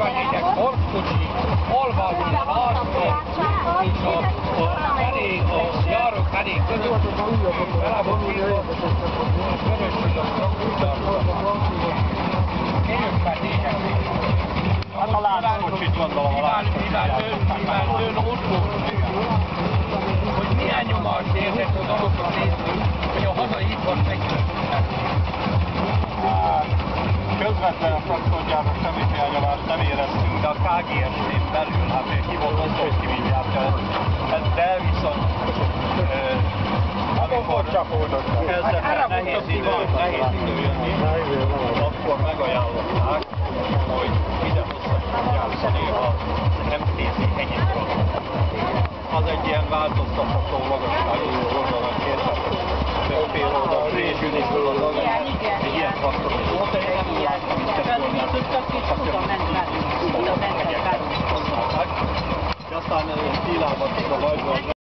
niitä kortkusi, olvaisi aasto, käri on jaaru käri kõrv, perävukigo, Anna lääkutsit gondolom a lääkutsit. Mivel työn uskomuksena. Hogy milyen nyomást érzett az adott részről, hogy a hazai ipar megköszönhet. Közvetlen fraktorgyáros semmiféle nyomást nem éreztünk, de a KGST-n belül, hát még ki volt osztó, hogy kivívják de viszont amikor kezdett el nehéz idő jönni, akkor megajánlották, hogy ide hozzá játszani az MTC Enyitron. Az egy ilyen változtatható magasságú oldalak készített. Fél oldal, félsülis oldal, egy ilyen faktoros volt. Aztán Kílában a bajban